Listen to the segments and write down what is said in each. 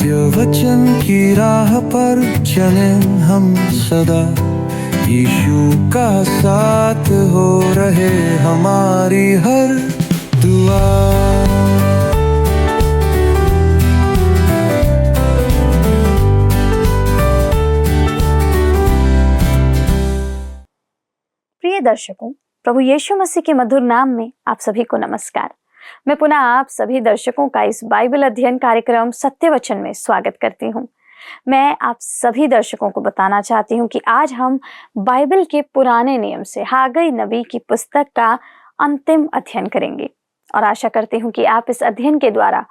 सत्य वचन की राह पर चलें हम सदा। यीशु का साथ हो रहे हमारी हर दुआ। प्रिय दर्शकों, प्रभु यीशु मसीह के मधुर नाम में आप सभी को नमस्कार। मैं पुनः आप सभी दर्शकों का इस बाइबल अध्ययन कार्यक्रम सत्य वचन में स्वागत करती हूँ। मैं आप सभी दर्शकों को बताना चाहती हूँ कि आज हम बाइबल के पुराने नियम से हागई नबी की पुस्तक का अंतिम अध्ययन करेंगे और आशा करती हूँ कि आप इस अध्ययन के द्वारा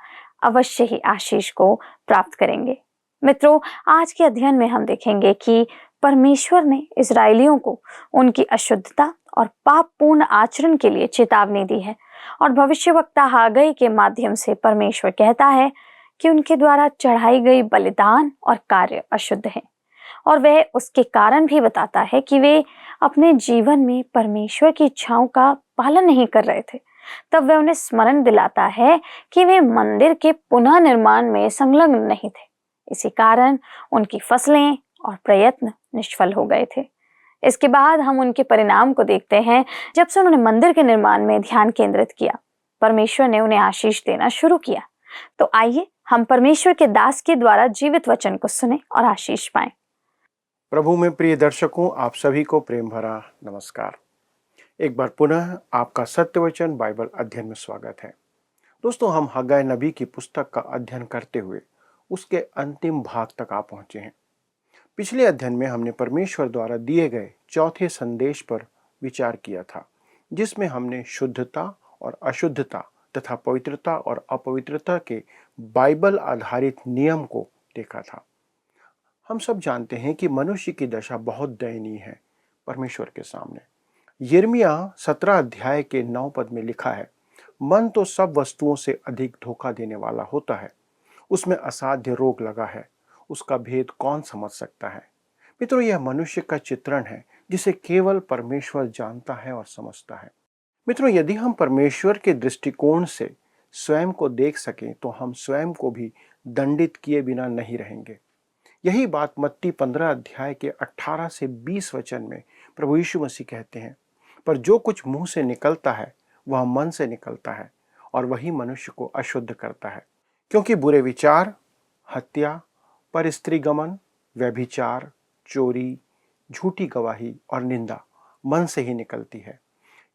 अवश्य ही आशीष को प्राप्त करेंगे। मित्रों, आज के अध्ययन में हम देखेंगे कि परमेश्वर ने इस्राएलियों को उनकी अशुद्धता और पापपूर्ण आचरण के लिए चेतावनी दी है और भविष्यवक्ता हागई के माध्यम से परमेश्वर कहता है कि उनके द्वारा चढ़ाई गई बलिदान और कार्य अशुद्ध हैं और वह उसके कारण भी बताता है कि वे अपने जीवन में परमेश्वर की इच्छाओं का पालन नहीं कर रहे थे। तब वह उन्हें स्मरण दिलाता है कि वे मंदिर के पुनः निर्माण में संलग्न नहीं थे। इसी कारण उनकी फसलें और प्रयत्न निष्फल हो गए थे। इसके बाद हम उनके परिणाम को देखते हैं। जब से उन्होंने मंदिर के निर्माण में ध्यान केंद्रित किया, परमेश्वर ने उन्हें आशीष देना शुरू किया। तो आइए हम परमेश्वर के दास के द्वारा जीवित वचन को सुने और आशीष पाएं। प्रभु में प्रिय दर्शकों, आप सभी को प्रेम भरा नमस्कार। एक बार पुनः आपका सत्य वचन बाइबल अध्ययन में स्वागत है। दोस्तों, हम हग्गाई नबी की पुस्तक का अध्ययन करते हुए उसके अंतिम भाग तक आ पहुंचे हैं। पिछले अध्ययन में हमने परमेश्वर द्वारा दिए गए चौथे संदेश पर विचार किया था, जिसमें हमने शुद्धता और अशुद्धता तथा पवित्रता और अपवित्रता के बाइबल आधारित नियम को देखा था। हम सब जानते हैं कि मनुष्य की दशा बहुत दयनीय है परमेश्वर के सामने। यिर्मयाह 17 अध्याय के 9 पद में लिखा है, मन तो सब वस्तुओं से अधिक धोखा देने वाला होता है, उसमें असाध्य रोग लगा है, उसका भेद कौन समझ सकता है। मित्रों, यह मनुष्य का चित्रण है जिसे केवल परमेश्वर जानता है और समझता है। मित्रों, यदि हम परमेश्वर के दृष्टिकोण से स्वयं को देख सकें तो हम स्वयं को भी दंडित किए बिना नहीं रहेंगे। यही बात मत्ती 15 अध्याय के 18 से 20 वचन में प्रभु यीशु मसीह कहते हैं, पर जो कुछ मुंह से निकलता है वह मन से निकलता है और वही मनुष्य को अशुद्ध करता है, क्योंकि बुरे विचार, हत्या, परस्त्रीगमन, व्यभिचार, चोरी, झूठी गवाही और निंदा मन से ही निकलती है।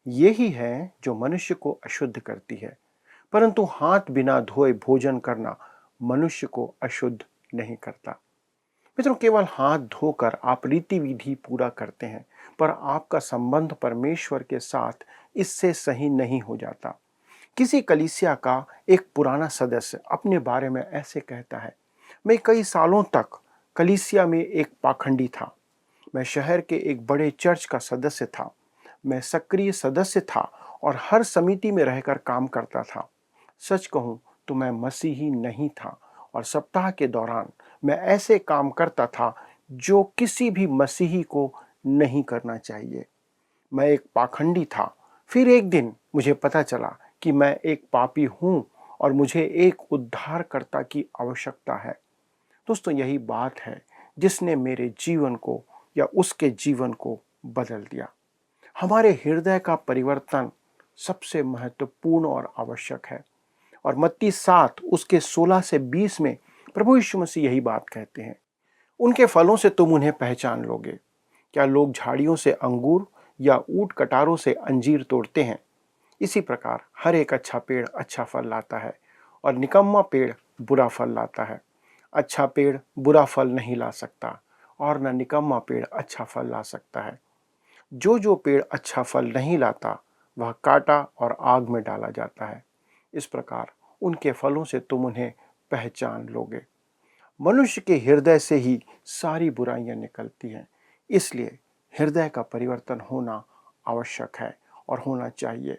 यही है जो मनुष्य को अशुद्ध करती है। परंतु हाथ बिना धोए भोजन करना मनुष्य को अशुद्ध नहीं करता। मित्रों, केवल हाथ धोकर आप रीति विधि पूरा करते हैं, पर आपका संबंध परमेश्वर के साथ इससे सही नहीं हो जाता। किसी कलीसिया का एक पुराना सदस्य अपने बारे में ऐसे कहता है, मैं कई सालों तक कलीसिया में एक पाखंडी था। मैं शहर के एक बड़े चर्च का सदस्य था। मैं सक्रिय सदस्य था और हर समिति में रहकर काम करता था। सच कहूं तो मैं मसीही नहीं था और सप्ताह के दौरान मैं ऐसे काम करता था जो किसी भी मसीही को नहीं करना चाहिए। मैं एक पाखंडी था। फिर एक दिन मुझे पता चला कि मैं एक पापी हूं और मुझे एक उद्धारकर्ता की आवश्यकता है। दोस्तों, यही बात है जिसने मेरे जीवन को या उसके जीवन को बदल दिया। हमारे हृदय का परिवर्तन सबसे महत्वपूर्ण और आवश्यक है। और मत्ती 7 उसके 16 से 20 में प्रभु यीशु मसीह यही बात कहते हैं, उनके फलों से तुम उन्हें पहचान लोगे। क्या लोग झाड़ियों से अंगूर या ऊंट कटारों से अंजीर तोड़ते हैं? इसी प्रकार हर एक अच्छा पेड़ अच्छा फल लाता है और निकम्मा पेड़ बुरा फल लाता है। अच्छा पेड़ बुरा फल नहीं ला सकता और न निकम्मा पेड़ अच्छा फल ला सकता है। जो पेड़ अच्छा फल नहीं लाता वह काटा और आग में डाला जाता है। इस प्रकार उनके फलों से तुम उन्हें पहचान लोगे। मनुष्य के हृदय से ही सारी बुराइयां निकलती हैं। इसलिए हृदय का परिवर्तन होना आवश्यक है और होना चाहिए।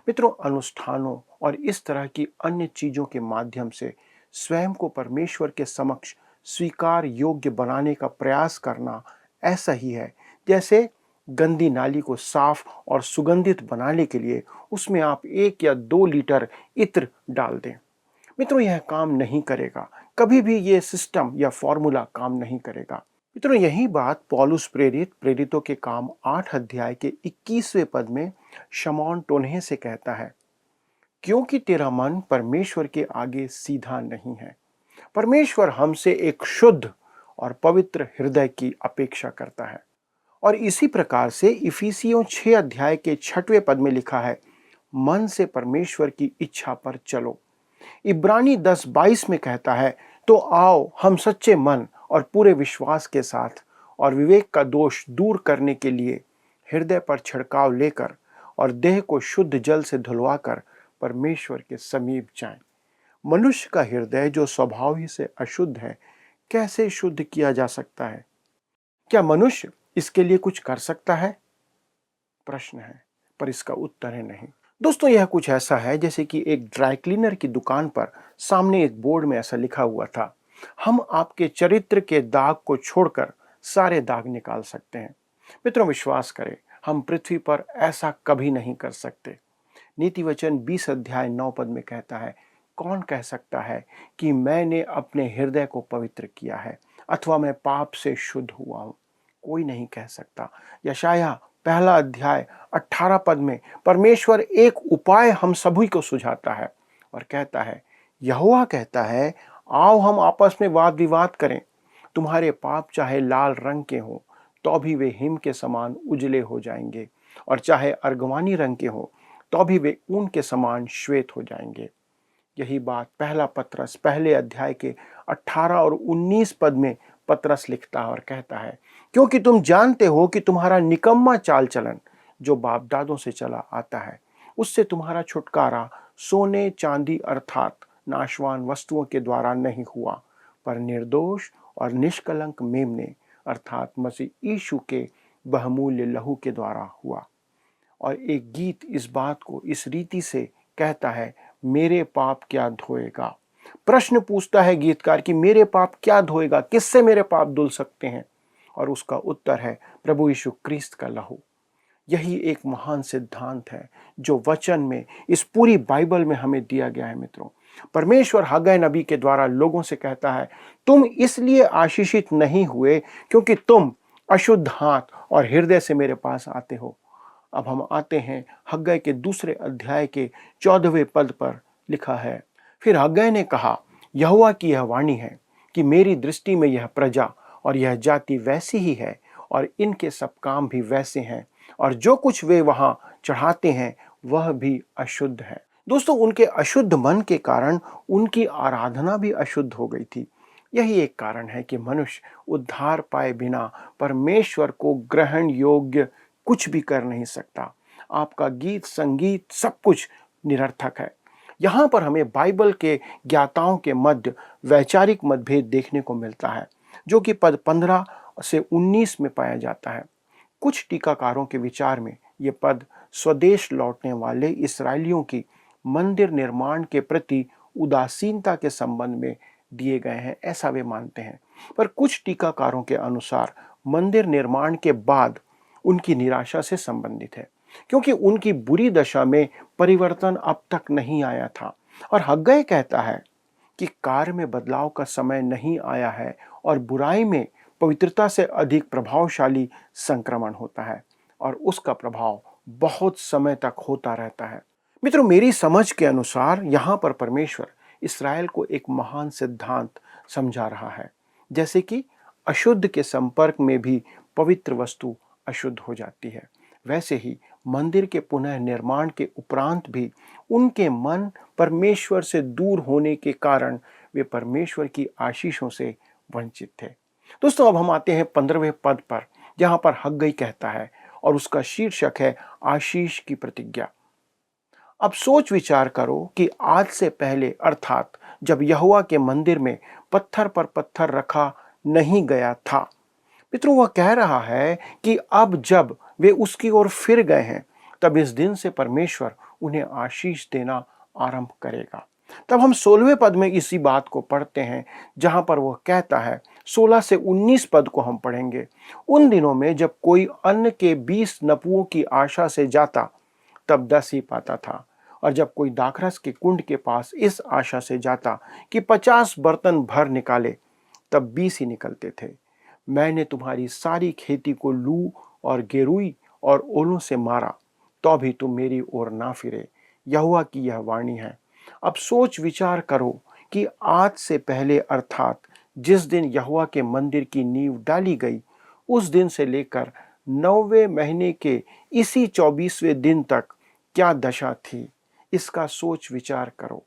मित्रों, अनुष्ठानों और इस तरह की अन्य चीजों के माध्यम से स्वयं को परमेश्वर के समक्ष स्वीकार योग्य बनाने का प्रयास करना ऐसा ही है जैसे गंदी नाली को साफ और सुगंधित बनाने के लिए उसमें आप 1 या 2 लीटर इत्र डाल दें। मित्रों, यह काम नहीं करेगा कभी भी ये सिस्टम या फॉर्मूला काम नहीं करेगा। मित्रों, यही बात पौलुस प्रेरितों के काम 8 अध्याय के 21वें पद में शमौन टोन्हे से कहता है, क्योंकि तेरा मन परमेश्वर के आगे सीधा नहीं है। परमेश्वर हमसे एक शुद्ध और पवित्र हृदय की अपेक्षा करता है। और इसी प्रकार से इफिसियों 6 अध्याय के 6वें पद में लिखा है, मन से परमेश्वर की इच्छा पर चलो। इब्रानी 10:22 में कहता है, तो आओ हम सच्चे मन और पूरे विश्वास के साथ और विवेक का दोष दूर करने के लिए हृदय पर छिड़काव लेकर और देह को शुद्ध जल से धुलवाकर परमेश्वर के समीप जाएं। मनुष्य का हृदय जो स्वभाव ही से अशुद्ध है, कैसे शुद्ध किया जा सकता है? क्या मनुष्य इसके लिए कुछ कर सकता है? प्रश्न है, पर इसका उत्तर है नहीं। दोस्तों, यह कुछ ऐसा है जैसे कि एक ड्राई क्लीनर की दुकान पर सामने एक बोर्ड में ऐसा लिखा हुआ था, हम आपके चरित्र के दाग को छोड़कर सारे दाग निकाल सकते हैं। मित्रों, विश्वास करें, हम पृथ्वी पर ऐसा कभी नहीं कर सकते। नीति वचन 20 अध्याय 9 पद में कहता है, कौन कह सकता है कि मैंने अपने हृदय को पवित्र किया है अथवा मैं पाप से शुद्ध हुआ हूं? कोई नहीं कह सकता। यशायाह 1 अध्याय 18 पद में परमेश्वर एक उपाय हम सभी को सुझाता है और कहता है, यहोवा कहता है, आओ हम आपस में वाद विवाद करें। तुम्हारे पाप चाहे लाल रंग के हों तो भी वे हिम के समान उजले हो जाएंगे, और चाहे अर्गवानी रंग के हों तो भी वे ऊन के समान श्वेत हो जाएंगे। यही बात पहला पतरस 1 अध्याय के 18 और 19 पद में पतरस लिखता है और कहता है, क्योंकि तुम जानते हो कि तुम्हारा निकम्मा चाल चलन जो बाप दादों से चला आता है, उससे तुम्हारा छुटकारा सोने चांदी अर्थात नाशवान वस्तुओं के द्वारा नहीं हुआ, पर निर्दोष और निष्कलंक मेमने अर्थात मसीह यीशु के बहुमूल्य लहू के द्वारा हुआ। और एक गीत इस बात को इस रीति से कहता है, मेरे पाप क्या धोएगा। प्रश्न पूछता है गीतकार कि मेरे पाप क्या धोएगा, किससे मेरे पाप धुल सकते हैं? और उसका उत्तर है प्रभु यीशु क्रिस्त का लहू। यही एक महान सिद्धांत है जो वचन में इस पूरी बाइबल में हमें दिया गया है। मित्रों, परमेश्वर हग्गाई नबी के द्वारा लोगों से कहता है, तुम इसलिए आशीषित नहीं हुए क्योंकि तुम अशुद्ध हाथ और हृदय से मेरे पास आते हो। अब हम आते हैं हग्गाई के 2 अध्याय के 14वें पद पर लिखा है, फिर हग्गाई ने कहा, यहोवा की यह वाणी है कि मेरी दृष्टि में यह प्रजा और यह जाति वैसी ही है और इनके सब काम भी वैसे हैं, और जो कुछ वे वहां चढ़ाते हैं वह भी अशुद्ध है। दोस्तों, उनके अशुद्ध मन के कारण उनकी आराधना भी अशुद्ध हो गई थी। यही एक कारण है कि मनुष्य उद्धार पाए बिना परमेश्वर को ग्रहण योग्य कुछ भी कर नहीं सकता। आपका गीत संगीत सब कुछ निरर्थक है। यहाँ पर हमें बाइबल के ज्ञाताओं के मध्य वैचारिक मतभेद देखने को मिलता है, जो कि पद 15 से 19 में पाया जाता है। कुछ टीकाकारों के विचार में ये पद स्वदेश लौटने वाले इस्राएलियों की मंदिर निर्माण के प्रति उदासीनता के संबंध में दिए गए हैं, ऐसा वे मानते हैं। पर कुछ टीकाकारों के अनुसार मंदिर निर्माण के बाद उनकी निराशा से संबंधित है, क्योंकि उनकी बुरी दशा में परिवर्तन अब तक नहीं आया था। और हग्गाई कहता है कि कार्य में बदलाव का समय नहीं आया है और बुराई में पवित्रता से अधिक प्रभावशाली संक्रमण होता है और उसका प्रभाव बहुत समय तक होता रहता है। मित्रों, मेरी समझ के अनुसार यहाँ पर परमेश्वर इस्राएल को एक महान सिद्धांत समझा रहा है, जैसे कि अशुद्ध के संपर्क में भी पवित्र वस्तु अशुद्ध हो जाती है, वैसे ही मंदिर के पुनः निर्माण के उपरांत भी उनके मन परमेश्वर से दूर होने के कारण वे परमेश्वर की आशीषों से वंचित थे। दोस्तों, अब हम आते हैं 15वें पद पर, जहां पर हग्गाई कहता है और उसका शीर्षक है आशीष की प्रतिज्ञा। अब सोच विचार करो कि आज से पहले अर्थात जब यहोवा के मंदिर में पत्थर पर पत्थर रखा नहीं गया था, मित्रों वह कह रहा है कि अब जब वे उसकी ओर फिर गए हैं तब इस दिन से परमेश्वर उन्हें आशीष देना आरंभ करेगा। तब हम 16वें पद में इसी बात को पढ़ते हैं, जहां पर वह कहता है, 16 से 19 पद को हम पढ़ेंगे। उन दिनों में जब कोई अन्न के 20 नपुओं की आशा से जाता तब 10 ही पाता था, और जब कोई दाखरस के कुंड के पास इस आशा से जाता कि 50 बर्तन भर निकाले, तब 20 ही निकलते थे। मैंने तुम्हारी सारी खेती को लू और गेरुई और ओलों से मारा, तो भी तुम मेरी ओर ना फिरे। यहोवा की यह वाणी है। अब सोच विचार करो कि आज से पहले, अर्थात जिस दिन यहोवा के मंदिर की नींव डाली गई, उस दिन से लेकर 9वें महीने के इसी 24वें दिन तक क्या दशा थी, इसका सोच विचार करो।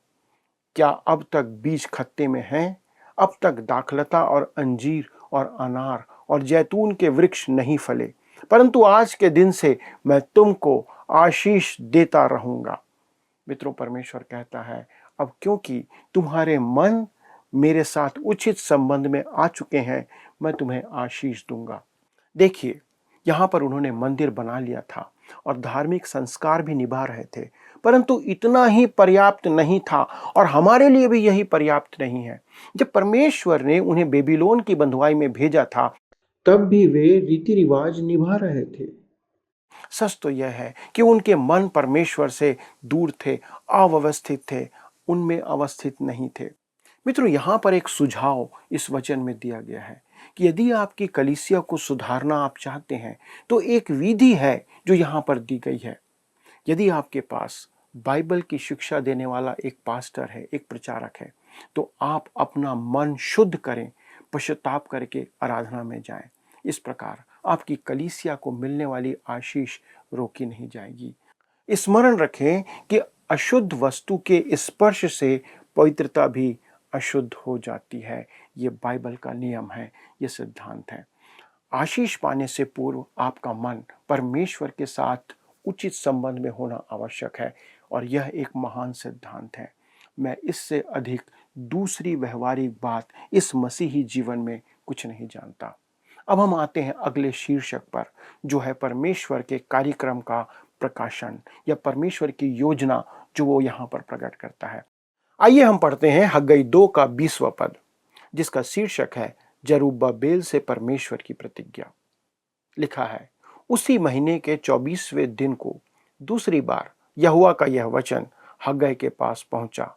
क्या अब तक बीज खत्ते में हैं? अब तक दाखलता और अंजीर और अनार और जैतून के वृक्ष नहीं फले, परंतु आज के दिन से मैं तुमको आशीष देता रहूंगा। मित्रों, परमेश्वर कहता है, अब क्योंकि तुम्हारे मन मेरे साथ उचित संबंध में आ चुके हैं, मैं तुम्हें आशीष दूंगा। देखिए, यहाँ पर उन्होंने मंदिर बना लिया था और धार्मिक संस्कार भी निभा रहे थे, परंतु इतना ही पर्याप्त नहीं था और हमारे लिए भी यही पर्याप्त नहीं है। जब परमेश्वर ने उन्हें बेबीलोन की बंधुआई में भेजा था, तब भी वे रीति रिवाज निभा रहे थे। सच तो यह है कि उनके मन परमेश्वर से दूर थे, अव्यवस्थित थे, उनमें अवस्थित नहीं थे। मित्रों, यहाँ पर एक सुझाव इस वचन में दिया गया है कि यदि आपकी कलीसिया को सुधारना आप चाहते हैं, तो एक विधि है जो यहाँ पर दी गई है। यदि आपके पास बाइबल की शिक्षा देने वाला एक पास्टर है, एक प्रचारक है, तो आप अपना मन शुद्ध करें, पश्चाताप करके आराधना में जाएं। इस प्रकार आपकी कलीसिया को मिलने वाली आशीष रोकी नहीं जाएगी। स्मरण रखें कि अशुद्ध वस्तु के स्पर्श से पवित्रता भी अशुद्ध हो जाती है। ये बाइबल का नियम है, ये सिद्धांत है। आशीष पाने से पूर्व आपका मन परमेश्वर के साथ उचित संबंध में होना आवश्यक है और यह एक महान सिद्धांत है। मैं इससे अधिक दूसरी व्यवहारिक बात इस मसीही जीवन में कुछ नहीं जानता। अब हम आते हैं अगले शीर्षक पर, जो है परमेश्वर के कार्यक्रम का प्रकाशन या परमेश्वर की योजना जो वो यहाँ पर प्रकट करता है। आइए हम पढ़ते हैं हग्गई 2 का 20वां पद, जिसका शीर्षक है जरुब्बाबेल से परमेश्वर की प्रतिज्ञा। लिखा है, उसी महीने के 24वें दिन को दूसरी बार यहोवा का यह वचन हग्गई के पास पहुंचा।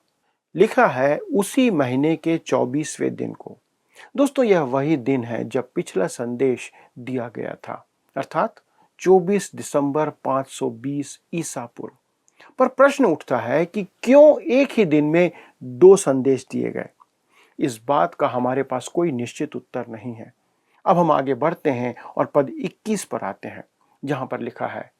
लिखा है उसी महीने के 24वें दिन को। दोस्तों, यह वही दिन है जब पिछला संदेश दिया गया था, अर्थात 24 दिसंबर 520 ईसा पूर्व। पर प्रश्न उठता है कि क्यों एक ही दिन में 2 संदेश दिए गए? इस बात का हमारे पास कोई निश्चित उत्तर नहीं है। अब हम आगे बढ़ते हैं और पद 21 पर आते हैं, जहां पर लिखा है,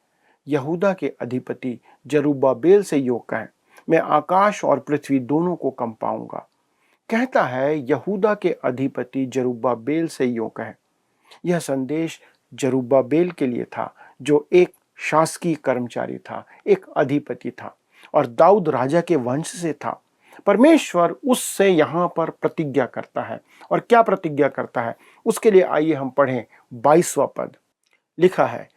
यहूदा के अधिपति जरुब्बाबेल से योग कहें, मैं आकाश और पृथ्वी दोनों को कंपाऊंगा। कहता है यहूदा के अधिपति जरुब्बाबेल से यूं कहें। यह संदेश जरुब्बाबेल के लिए था, जो एक शासकीय कर्मचारी था, एक अधिपति था और दाऊद राजा के वंश से था। परमेश्वर उससे यहाँ पर प्रतिज्ञा करता है, और क्या प्रतिज्ञा करता है उसके लिए आइए हम पढ़ें 22वां पद। लिखा है,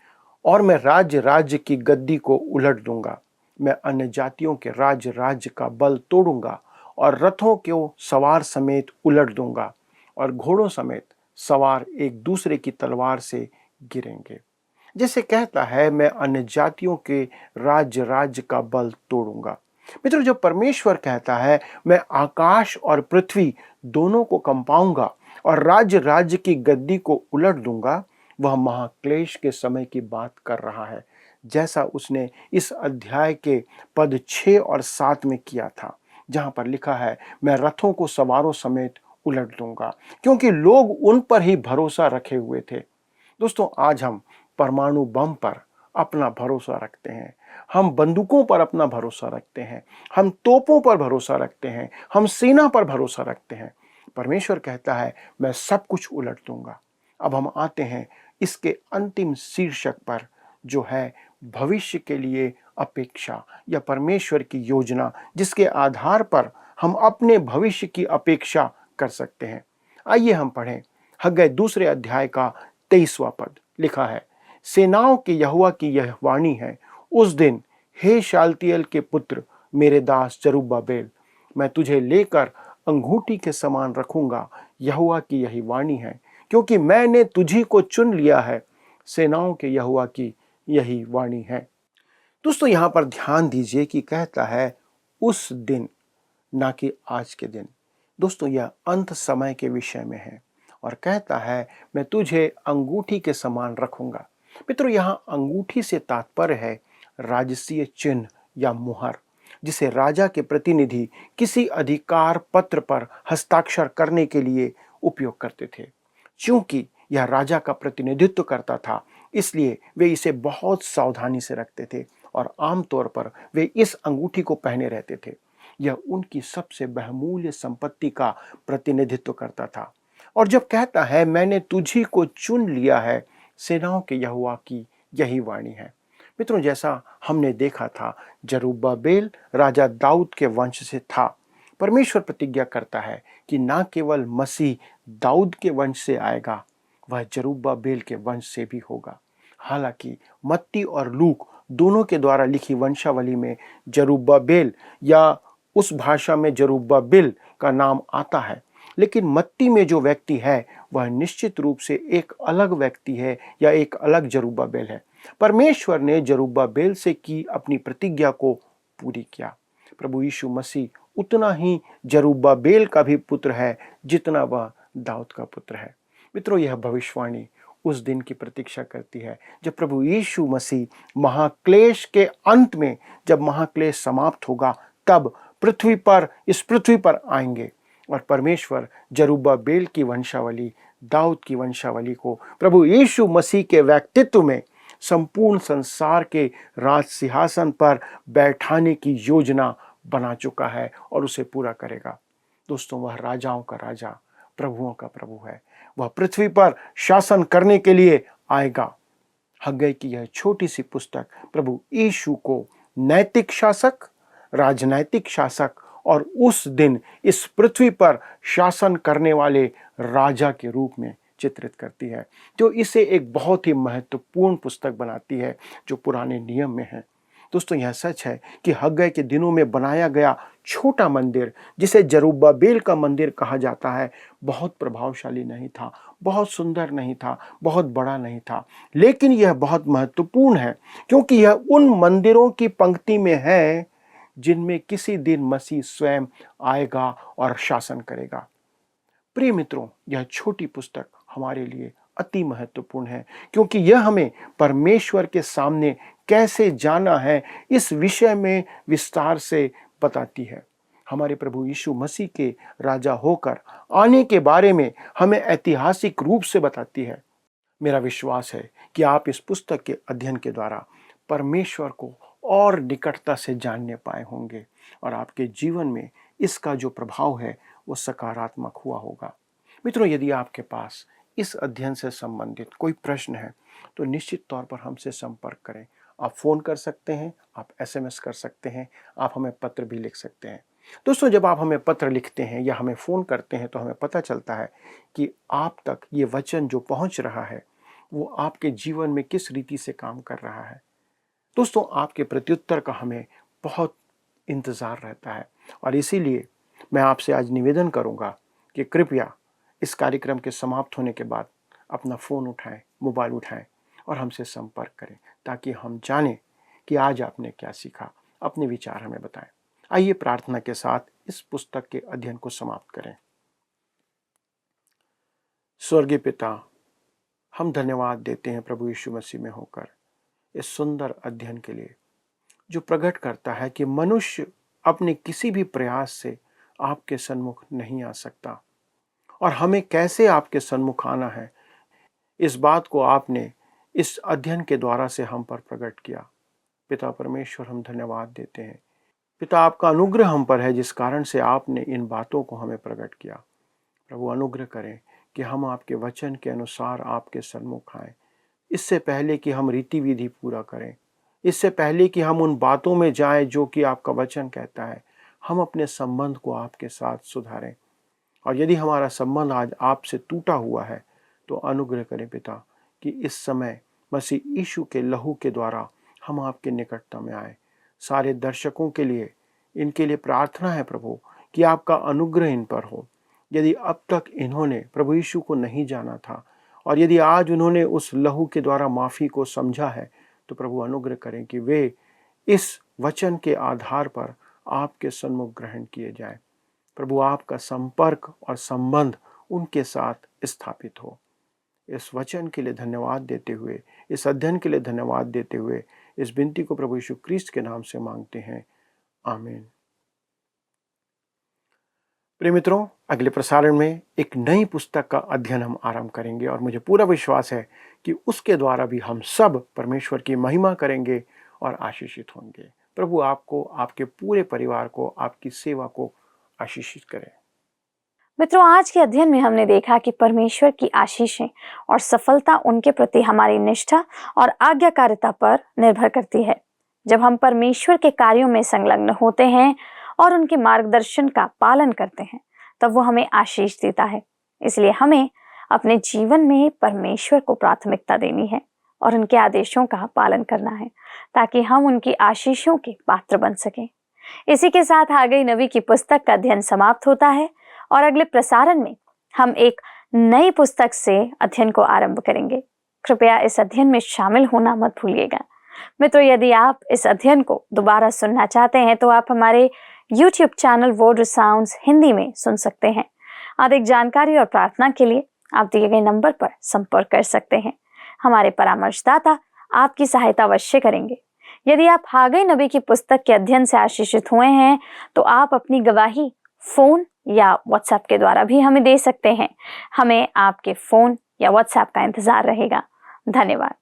और मैं राज्य राज्य की गद्दी को उलट दूंगा, मैं अन्य जातियों के राज्य का बल तोड़ूंगा और रथों को सवार समेत उलट दूंगा और घोड़ों समेत सवार एक दूसरे की तलवार से गिरेंगे। जैसे कहता है, मैं अन्य जातियों के राज्य का बल तोड़ूंगा। मित्रों, जब परमेश्वर कहता है मैं आकाश और पृथ्वी दोनों को कंपाऊंगा और राज्य की गद्दी को उलट दूंगा, वह महाक्लेश के समय की बात कर रहा है, जैसा उसने इस अध्याय के पद 6 और 7 में किया था, जहां पर लिखा है, मैं रथों को सवारों समेत उलट दूंगा, क्योंकि लोग उन पर ही भरोसा रखे हुए थे। दोस्तों, आज हम परमाणु बम पर अपना भरोसा रखते हैं, हम बंदूकों पर अपना भरोसा रखते हैं, हम तोपों पर भरोसा रखते हैं, हम सेना पर भरोसा रखते हैं। परमेश्वर कहता है मैं सब कुछ उलट दूंगा। अब हम आते हैं इसके अंतिम शीर्षक पर, जो है भविष्य के लिए अपेक्षा या परमेश्वर की योजना, जिसके आधार पर हम अपने भविष्य की अपेक्षा कर सकते हैं। आइए हम पढ़ें हग्गई 2 अध्याय का 23वां पद। लिखा है, सेनाओं के यहोवा की यह वाणी है, उस दिन हे शालतिएल के पुत्र मेरे दास जरुब्बाबेल, मैं तुझे लेकर अंगूठी के समान रखूंगा। यहोवा की यही वाणी है, क्योंकि मैंने तुझी को चुन लिया है। सेनाओं के यहोवा की यही वाणी है। दोस्तों यहाँ पर ध्यान दीजिए कि कहता है उस दिन, ना कि आज के दिन। दोस्तों यह अंत समय के विषय में है और कहता है मैं तुझे अंगूठी के समान रखूंगा। मित्रों यहाँ अंगूठी से तात्पर्य है राजसीय चिन्ह या मुहर, जिसे राजा के प्रतिनिधि किसी अधिकार पत्र पर हस्ताक्षर करने के लिए उपयोग करते थे। क्योंकि यह राजा का प्रतिनिधित्व करता था, इसलिए वे इसे बहुत सावधानी से रखते थे और आमतौर पर वे इस अंगूठी को पहने रहते थे। यह उनकी सबसे बहुमूल्य संपत्ति का प्रतिनिधित्व करता था। और जब कहता है मैंने तुझी को चुन लिया है, सेनाओं के यहोवा की यही वाणी है। मित्रों जैसा हमने देखा था, जरुब्बाबेल राजा दाऊद के वंश से था। परमेश्वर प्रतिज्ञा करता है कि ना केवल मसीह दाऊद के वंश से आएगा, वह जरुब्बाबेल के वंश से भी होगा। हालांकि मत्ती और लूक दोनों के द्वारा लिखी वंशावली में जरुब्बाबेल या उस भाषा में जरुब्बाबिल का नाम आता है, लेकिन मत्ती में जो व्यक्ति है वह निश्चित रूप से एक अलग व्यक्ति है या एक अलग जरुब्बाबेल है। परमेश्वर ने जरुब्बाबेल से की अपनी प्रतिज्ञा को पूरी किया। प्रभु यीशु मसीह उतना ही जरुब्बाबेल का भी पुत्र है जितना वह दाऊद का पुत्र है। मित्रों यह भविष्यवाणी उस दिन की प्रतीक्षा करती है जब प्रभु यीशु मसीह महाक्लेश के अंत में, जब महाक्लेश समाप्त होगा, तब इस पृथ्वी पर आएंगे और परमेश्वर जरुब्बाबेल की वंशावली, दाऊद की वंशावली को प्रभु यीशु मसीह के व्यक्तित्व में संपूर्ण संसार के राज सिंहासन पर बैठाने की योजना बना चुका है और उसे पूरा करेगा। दोस्तों वह राजाओं का राजा, प्रभुओं का प्रभु है। वह पृथ्वी पर शासन करने के लिए आएगा। हग्गई की यह छोटी सी पुस्तक प्रभु यीशु को नैतिक शासक, राजनैतिक शासक और उस दिन इस पृथ्वी पर शासन करने वाले राजा के रूप में चित्रित करती है, जो इसे एक बहुत ही महत्वपूर्ण पुस्तक बनाती है जो पुराने नियम में है। दोस्तों यह सच है कि हग्गई के दिनों में बनाया गया छोटा मंदिर, जिसे जरुब्बाबेल का मंदिर कहा जाता है, बहुत प्रभावशाली नहीं था, बहुत सुंदर नहीं था, बहुत बड़ा नहीं था, लेकिन यह बहुत महत्वपूर्ण है क्योंकि यह उन मंदिरों की पंक्ति में है जिनमें किसी दिन मसीह स्वयं आएगा और शासन करेगा। प्रिय मित्रों यह छोटी पुस्तक हमारे लिए अति महत्वपूर्ण है क्योंकि यह हमें परमेश्वर के सामने कैसे जाना है इस विषय में विस्तार से बताती है। हमारे प्रभु यीशु मसीह के राजा होकर आने के बारे में हमें ऐतिहासिक रूप से बताती है। मेरा विश्वास है कि आप इस पुस्तक के अध्ययन के द्वारा परमेश्वर को और निकटता से जानने पाए होंगे और आपके जीवन में इसका जो प्रभाव है वो सकारात्मक हुआ होगा। मित्रों यदि आपके पास इस अध्ययन से संबंधित कोई प्रश्न है तो निश्चित तौर पर हमसे संपर्क करें। आप फ़ोन कर सकते हैं, आप SMS कर सकते हैं, आप हमें पत्र भी लिख सकते हैं। दोस्तों जब आप हमें पत्र लिखते हैं या हमें फ़ोन करते हैं तो हमें पता चलता है कि आप तक ये वचन जो पहुंच रहा है वो आपके जीवन में किस रीति से काम कर रहा है। दोस्तों आपके प्रत्युत्तर का हमें बहुत इंतज़ार रहता है और इसीलिए मैं आपसे आज निवेदन करूंगा कि कृपया इस कार्यक्रम के समाप्त होने के बाद अपना फ़ोन उठाएं, मोबाइल उठाएं और हमसे संपर्क करें ताकि हम जानें कि आज आपने क्या सीखा। अपने विचार हमें बताएं। आइए प्रार्थना के साथ इस पुस्तक के अध्ययन को समाप्त करें। स्वर्गीय पिता, हम धन्यवाद देते हैं प्रभु यीशु मसीह में होकर इस सुंदर अध्ययन के लिए जो प्रकट करता है कि मनुष्य अपने किसी भी प्रयास से आपके सन्मुख नहीं आ सकता और हमें कैसे आपके सन्मुख आना है, इस बात को आपने इस अध्ययन के द्वारा से हम पर प्रकट किया। पिता परमेश्वर हम धन्यवाद देते हैं। पिता आपका अनुग्रह हम पर है जिस कारण से आपने इन बातों को हमें प्रकट किया। प्रभु अनुग्रह करें कि हम आपके वचन के अनुसार आपके सन्मुख आएं, इससे पहले कि हम रीति विधि पूरा करें, इससे पहले कि हम उन बातों में जाएं जो कि आपका वचन कहता है, हम अपने संबंध को आपके साथ सुधारें। और यदि हमारा संबंध आज आपसे टूटा हुआ है तो अनुग्रह करें पिता कि इस समय मसीह यीशु के लहू के द्वारा हम आपके निकटता में आए। सारे दर्शकों के लिए, इनके लिए प्रार्थना है प्रभु कि आपका अनुग्रह इन पर हो। यदि अब तक इन्होंने प्रभु यीशु को नहीं जाना था और यदि आज उन्होंने उस लहू के द्वारा माफ़ी को समझा है तो प्रभु अनुग्रह करें कि वे इस वचन के आधार पर आपके सन्मुख ग्रहण किए जाएं। प्रभु, आपका संपर्क और संबंध उनके साथ स्थापित हो। इस वचन के लिए धन्यवाद देते हुए, इस अध्ययन के लिए धन्यवाद देते हुए, इस विनती को प्रभु यीशु क्रिस्ट के नाम से मांगते हैं, आमीन। प्रिय मित्रों, अगले प्रसारण में एक नई पुस्तक का अध्ययन हम आरंभ करेंगे और मुझे पूरा विश्वास है कि उसके द्वारा भी हम सब परमेश्वर की महिमा करेंगे और आशीषित होंगे। प्रभु आपको, आपके पूरे परिवार को, आपकी सेवा को आशीषित करें। मित्रों, आज के अध्ययन में हमने देखा कि परमेश्वर की आशीषें और सफलता उनके प्रति हमारी निष्ठा और आज्ञाकारिता पर निर्भर करती है। जब हम परमेश्वर के कार्यों में संलग्न होते हैं और उनके मार्गदर्शन का पालन करते हैं, तब वो हमें आशीष देता है। इसलिए हमें अपने जीवन में परमेश्वर को प्राथमिकता देनी है और उनके आदेशों का पालन करना है, ताकि हम उनकी आशीषों के पात्र बन सकें। इसी के साथ हागई नबी की पुस्तक का अध्ययन समाप्त होता है और अगले प्रसारण में हम एक नई पुस्तक से अध्ययन को आरंभ करेंगे। कृपया इस अध्ययन में शामिल होना मत भूलिएगा। मित्रों, यदि आप इस अध्ययन को दोबारा सुनना चाहते हैं तो आप हमारे YouTube channel word sounds Hindi में सुन सकते हैं। अधिक जानकारी और प्रार्थना के लिए आप दिए गए नंबर पर संपर्क कर सकते हैं। हमारे परामर्शदाता आपकी सहायता अवश्य करेंगे। यदि आप हागई नबी की पुस्तक के अध्ययन से आशीषित हुए हैं तो आप अपनी गवाही फोन या व्हाट्सएप के द्वारा भी हमें दे सकते हैं। हमें आपके फोन या व्हाट्सएप का इंतजार रहेगा। धन्यवाद।